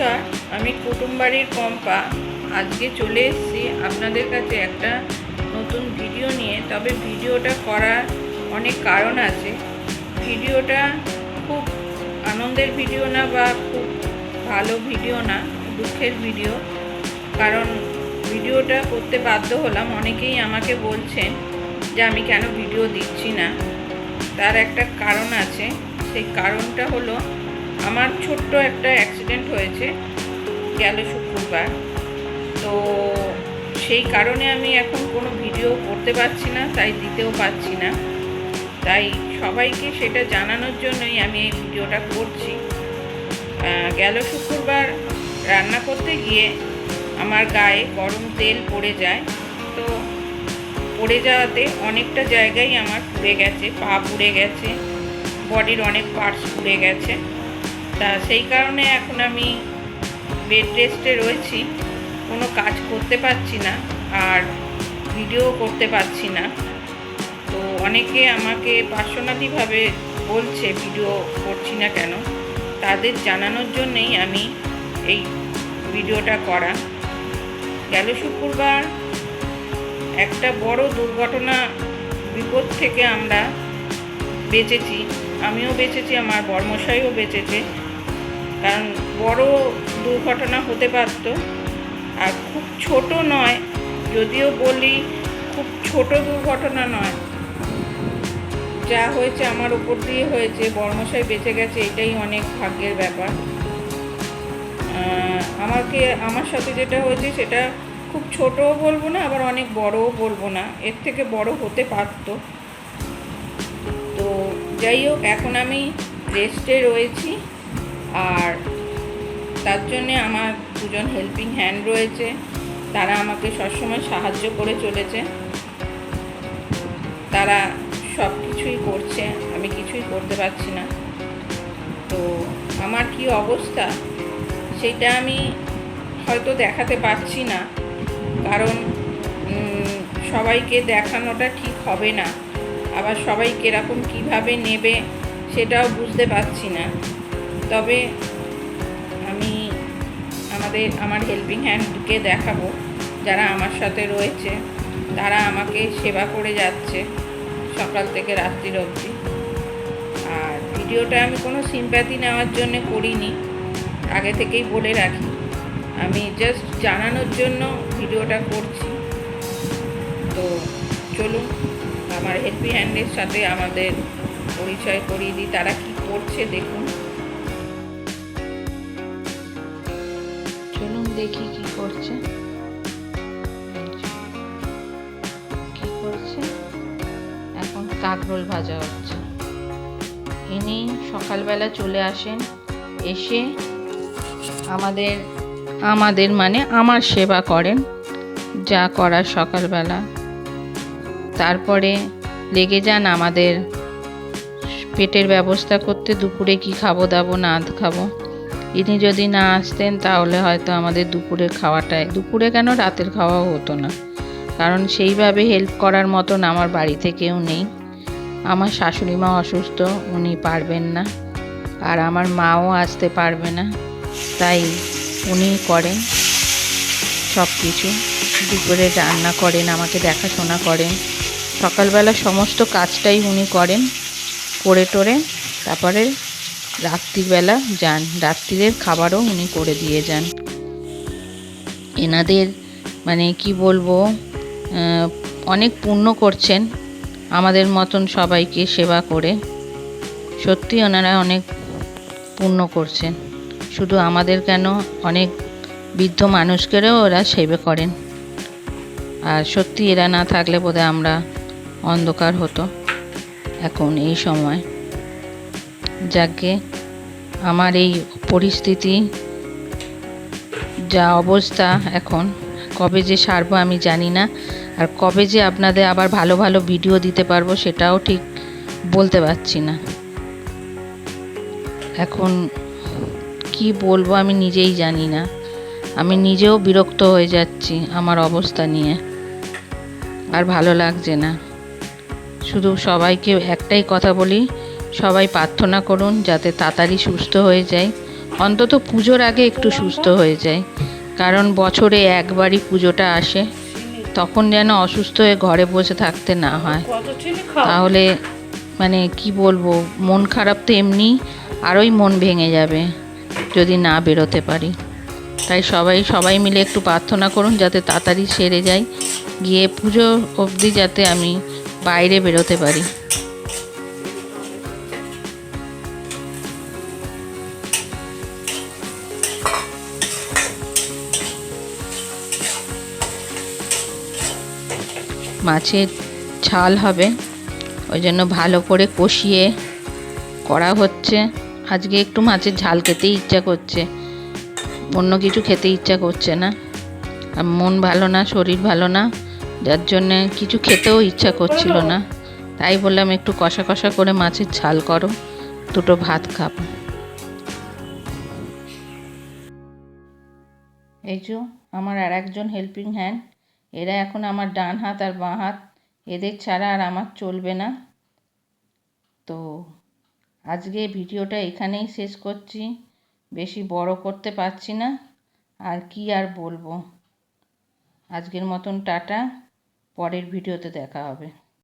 নমস্কার, আমি কুটুমবাড়ির পম্পা। আজকে চলে এসেছি আপনাদের কাছে একটা নতুন ভিডিও নিয়ে। তবে ভিডিওটা করার অনেক কারণ আছে। ভিডিওটা খুব আনন্দের ভিডিও না বা খুব ভালো ভিডিও না, দুঃখের ভিডিও। কারণ ভিডিওটা করতে বাধ্য হলাম। অনেকেই আমাকে বলছেন যে আমি কেন ভিডিও দিচ্ছি না। তার একটা কারণ আছে। সেই কারণটা হলো, আমার ছোট্ট একটা অ্যাক্সিডেন্ট হয়েছে গেল শুক্রবার। তো সেই কারণে আমি এখন কোনো ভিডিও করতে পারছি না, তাই দিতেও পারছি না। তাই সবাইকে সেটা জানানোর জন্যই আমি এই ভিডিওটা করছি। গেল শুক্রবার রান্না করতে গিয়ে আমার গায়ে গরম তেল পড়ে যায়। তো পড়ে যাওয়াতে অনেকটা জায়গায় আমার পুড়ে গেছে, পা পুড়ে গেছে, বডির অনেক পার্টস পুড়ে গেছে। তা সেই কারণে এখন আমি বেড রেস্টে রয়েছি, কোনো কাজ করতে পারছি না আর ভিডিও করতে পারছি না। তো অনেকে আমাকে পার্সোনালিভাবে বলছে ভিডিও করছি না কেন, তাদের জানানোর জন্যেই আমি এই ভিডিওটা করা। গেল শুক্রবার একটা বড় দুর্ঘটনা, বিপদ থেকে আমরা বেঁচেছি। আমিও বেঁচেছি, আমার বর্মশাইও বেঁচেছে। কারণ বড় দুর্ঘটনা হতে পারত, আর খুব ছোট নয়। যদিও বলি খুব ছোট দুর্ঘটনা নয়, যা হয়েছে আমার উপর দিয়ে হয়েছে, বর্মশাই বেঁচে গেছে, এটাই অনেক ভাগ্যের ব্যাপার। আমার সাথে যেটা হয়েছে সেটা খুব ছোটও বলবো না, আবার অনেক বড়ও বলবো না, এর থেকে বড় হতে পারত। তো যাই হোক, এখন আমি রেস্টে রয়েছি। আর তার জন্যে আমার দুজন হেল্পিং হ্যান্ড রয়েছে, তারা আমাকে সবসময় সাহায্য করে চলেছে। তারা সব কিছুই করছে, আমি কিছুই করতে পারছি না। তো আমার কি অবস্থা সেটা আমি হয়তো দেখাতে পারছি না, কারণ সবাইকে দেখানোটা ঠিক হবে না। আবার সবাই কীরকম কীভাবে নেবে সেটাও বুঝতে পারছি না। তবে আমি আমার হেল্পিং হ্যান্ডকে দেখাবো, যারা আমার সাথে রয়েছে। তারা আমাকে সেবা করে যাচ্ছে সকাল থেকে রাত্রির অবধি। আর ভিডিওটা আমি কোনো সিম্প্যাথি নেওয়ার জন্য করিনি, আগে থেকেই বলে রাখি। আমি জাস্ট জানানোর জন্য ভিডিওটা করছি। তো চলুন আমার হেল্পিং হ্যান্ডের সাথে আমাদের পরিচয় করিয়ে দিই, তারা কি করছে দেখুন। চলুন দেখি কি করছে। এখন কাঁকরোল ভাজা হচ্ছে। ইনি সকালবেলা চলে আসেন, এসে আমাদের মানে আমার সেবা করেন, যা করার সকালবেলা। তারপরে লেগে যান আমাদের পেটের ব্যবস্থা করতে, দুপুরে কি খাবো দাবো না খাবো। ইনি যদি না আসতেন তাহলে হয়তো আমাদের দুপুরের খাওয়াটাই, দুপুরে কেন রাতের খাওয়াও হতো না। কারণ সেইভাবে হেল্প করার মতন আমার বাড়িতে কেউ নেই। আমার শাশুড়ি মা অসুস্থ, উনি পারবেন না, আর আমার মাও আসতে পারবে না, তাই উনি করেন সব কিছু। দুপুরে রান্না করেন, আমাকে দেখাশোনা করেন, সকালবেলা সমস্ত কাজটাই উনি করেন, করে টোরে তারপরে রাত্রিবেলা যান, রাত্রিরের খাবারও উনি করে দিয়ে যান। এনাদের মানে কি বলবো, অনেক পুণ্য করছেন আমাদের মতন সবাইকে সেবা করে। সত্যি ওনারা অনেক পুণ্য করছেন। শুধু আমাদের কেন, অনেক বৃদ্ধ মানুষকেও ওরা সেবা করেন। আর সত্যি এরা না থাকলে বোধহয় আমরা অন্ধকার হতো এখন এই সময়। যাকে আমার এই পরিস্থিতি, যা অবস্থা এখন, কবে যে সারবো আমি জানি না। আর কবে যে আপনাদের আবার ভালো ভালো ভিডিও দিতে পারবো সেটাও ঠিক বলতে পারছি না। এখন কি বলবো আমি নিজেই জানি না। আমি নিজেও বিরক্ত হয়ে যাচ্ছি আমার অবস্থা নিয়ে, আর ভালো লাগছে না। শুধু সবাইকে একটাই কথা বলি, সবাই প্রার্থনা করুন যাতে তাড়াতাড়ি সুস্থ হয়ে যায়, অন্তত পুজোর আগে একটু সুস্থ হয়ে যায়, কারণ বছরে একবারই পুজোটা আসে, তখন যেন অসুস্থ হয়ে ঘরে বসে থাকতে না হয়। তাহলে মানে কি বলবো, মন খারাপ তো এমনি, আরোই মন ভেঙে যাবে যদি না বেরোতে পারি। তাই সবাই মিলে একটু প্রার্থনা করুন যাতে তাড়াতাড়ি সেরে যায়, গিয়ে পুজো অবধি যাতে আমি বাইরে বেরোতে পারি। মাছের ঝাল হবে, ওই জন্য ভালো করে কষিয়ে করা হচ্ছে। আজকে একটু মাছের ঝাল খেতেই ইচ্ছা করছে, অন্য কিছু খেতে ইচ্ছা করছে না। আর মন ভালো না, শরীর ভালো না, যার জন্যে কিছু খেতেও ইচ্ছা করছিল না। তাই বললাম একটু কষা কষা করে মাছের ঝাল করো, দুটো ভাত খাবো। এই যে আমার আর একজন হেল্পিং হ্যান্ড, এরা এখন আমার ডান হাত আর বাঁ হাত, এদের ছাড়া আর আমার চলবে না। তো আজকে ভিডিওটা এখানেই শেষ করছি, বেশি বড় করতে পারছি না। আর কি আর বলবো, আজকের মতন টাটা, পরের ভিডিওতে দেখা হবে।